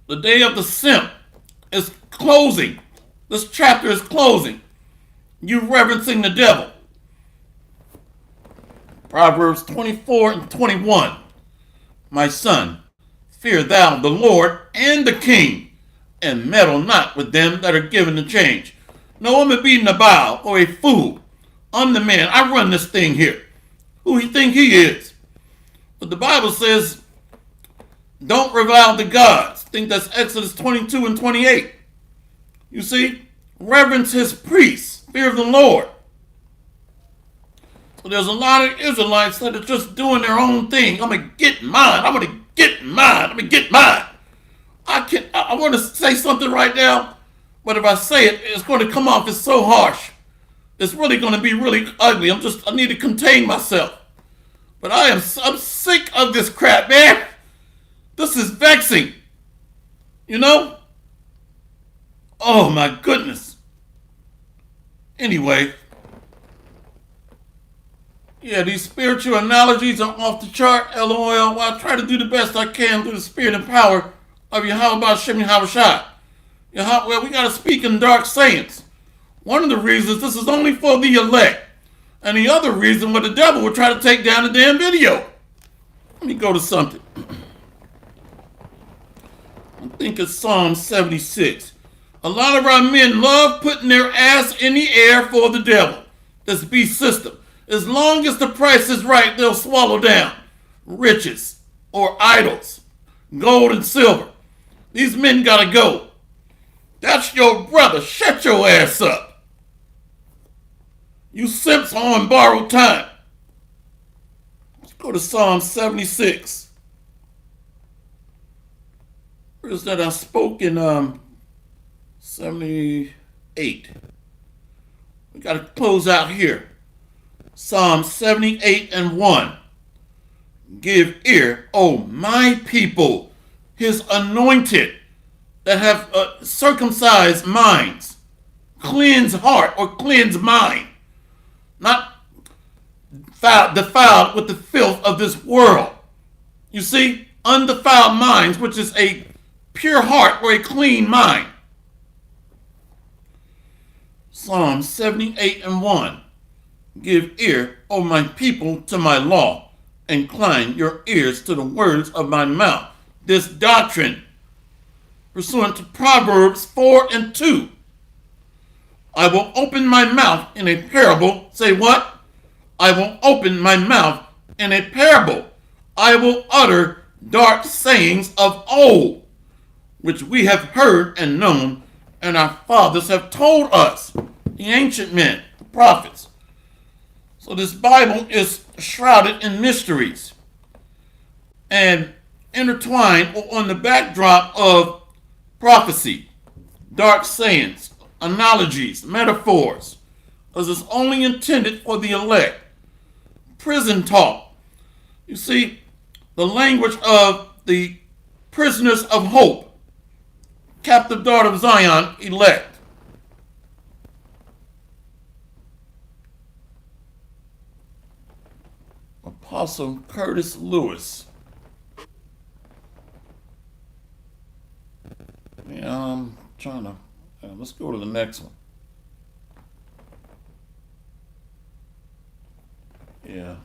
The day of the simp is closing. This chapter is closing. You reverencing the devil. Proverbs 24 and 21. My son, fear thou the Lord and the king, and meddle not with them that are given the change. No one be Nabal or a fool. I'm the man. I run this thing here. Who he think he is? But the Bible says, don't revile the gods. I think that's Exodus 22 and 28. You see? Reverence his priests. Fear of the Lord. So there's a lot of Israelites that are just doing their own thing. I'm going to get mine. I'm going to get mine. I'm going to get mine. I want to say something right now, but if I say it, it's going to come off as so harsh. It's really going to be really ugly. I need to contain myself. But I'm sick of this crap, man. This is vexing. Oh my goodness. Anyway. Yeah, these spiritual analogies are off the chart, LOL. Well, I try to do the best I can through the spirit and power of Yahweh Hashem Yahushai. Well, we got to speak in dark sayings. One of the reasons this is only for the elect. And the other reason why the devil will try to take down the damn video. Let me go to something. I think it's Psalm 76. A lot of our men love putting their ass in the air for the devil. This beast system. As long as the price is right, they'll swallow down riches or idols, gold and silver. These men gotta go. That's your brother. Shut your ass up. You simps are on borrowed time. Let's go to Psalm 76. Where is that? I spoke in 78. We gotta close out here. Psalm 78 and 1. Give ear, O my people, his anointed, that have circumcised minds, cleanse heart or cleanse mind, not defiled with the filth of this world. You see, undefiled minds, which is a pure heart or a clean mind. Psalm 78 and 1. Give ear, O my people, to my law. Incline your ears to the words of my mouth. This doctrine, pursuant to Proverbs 4 and 2. I will open my mouth in a parable. Say what? I will open my mouth in a parable. I will utter dark sayings of old, which we have heard and known, and our fathers have told us, the ancient men, the prophets. So this Bible is shrouded in mysteries and intertwined on the backdrop of prophecy, dark sayings, analogies, metaphors, because it's only intended for the elect. Prison talk. You see, the language of the prisoners of hope, captive daughter of Zion, elect. Apostle Curtis Lewis. Yeah, I'm trying to. Let's go to the next one. Yeah.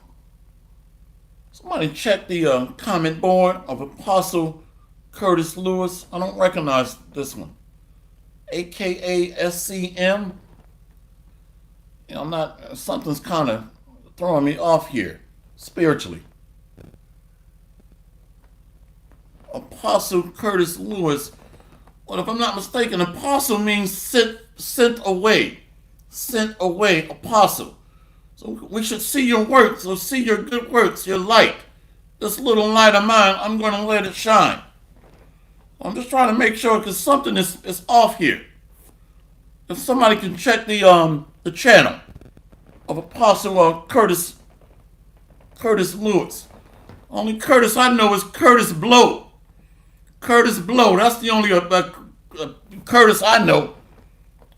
Somebody check the comment board of Apostle Curtis Lewis. I don't recognize this one. AKA SCM. I'm not. Something's kind of throwing me off here. spiritually. Apostle Curtis Lewis. Well, if I'm not mistaken, apostle means sent away. Sent away, apostle. So we should see your works, or see your good works, your light. This little light of mine, I'm going to let it shine. I'm just trying to make sure, because something is off here. If somebody can check the channel of Apostle Curtis Lewis. Only Curtis I know is Curtis Blow. Curtis Blow. That's the only Curtis I know.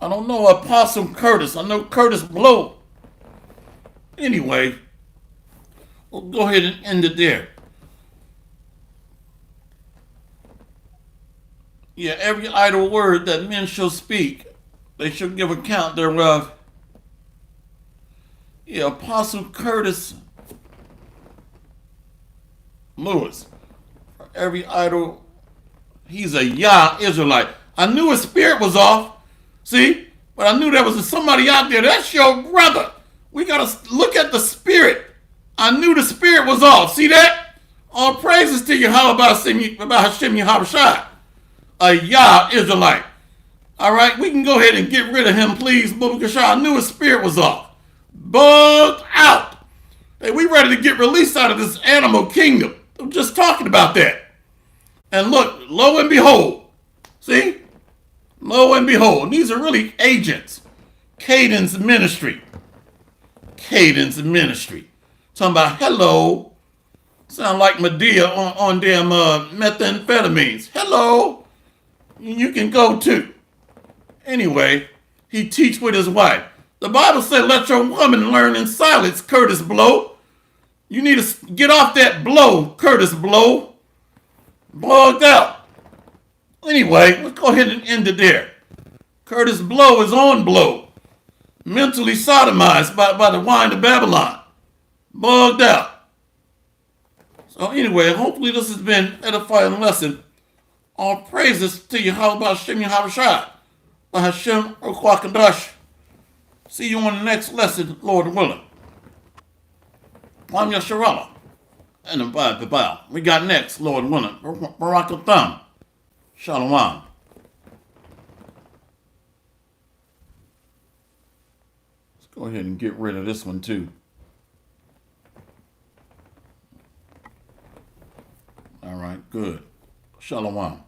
I don't know Apostle Curtis. I know Curtis Blow. Anyway, we'll go ahead and end it there. Yeah, every idle word that men shall speak, they shall give account thereof. Yeah, Apostle Curtis Lewis. For every idle, he's a Yah Israelite. I knew his spirit was off, see? But I knew there was somebody out there. That's your brother. We got to look at the spirit. I knew the spirit was off. See that? All praises to you. How about Hashem Yahushua? A Yah Israelite. All right, we can go ahead and get rid of him, please. I knew his spirit was off. Bugged out. Hey, we ready to get released out of this animal kingdom. I'm just talking about that. And look, lo and behold. See? Lo and behold. These are really agents. Cadence Ministry. Cadence Ministry. Talking about hello. Sound like Medea on damn methamphetamines. Hello. You can go too. Anyway, he teach with his wife. The Bible said, let your woman learn in silence, Curtis Blow. You need to get off that blow, Curtis Blow. Bugged out. Anyway, let's go ahead and end it there. Curtis Blow is on blow. Mentally sodomized by the wine of Babylon. Bugged out. So anyway, hopefully this has been an edifying lesson. All praises to you. How about Hashem Yahushua? By Hashem Ruach. See you on the next lesson, Lord willing. I'm Yasharallah. And the Bible. We got next, Lord willing. Barakatam. Shalom. Let's go ahead and get rid of this one too. All right, good. Shalom.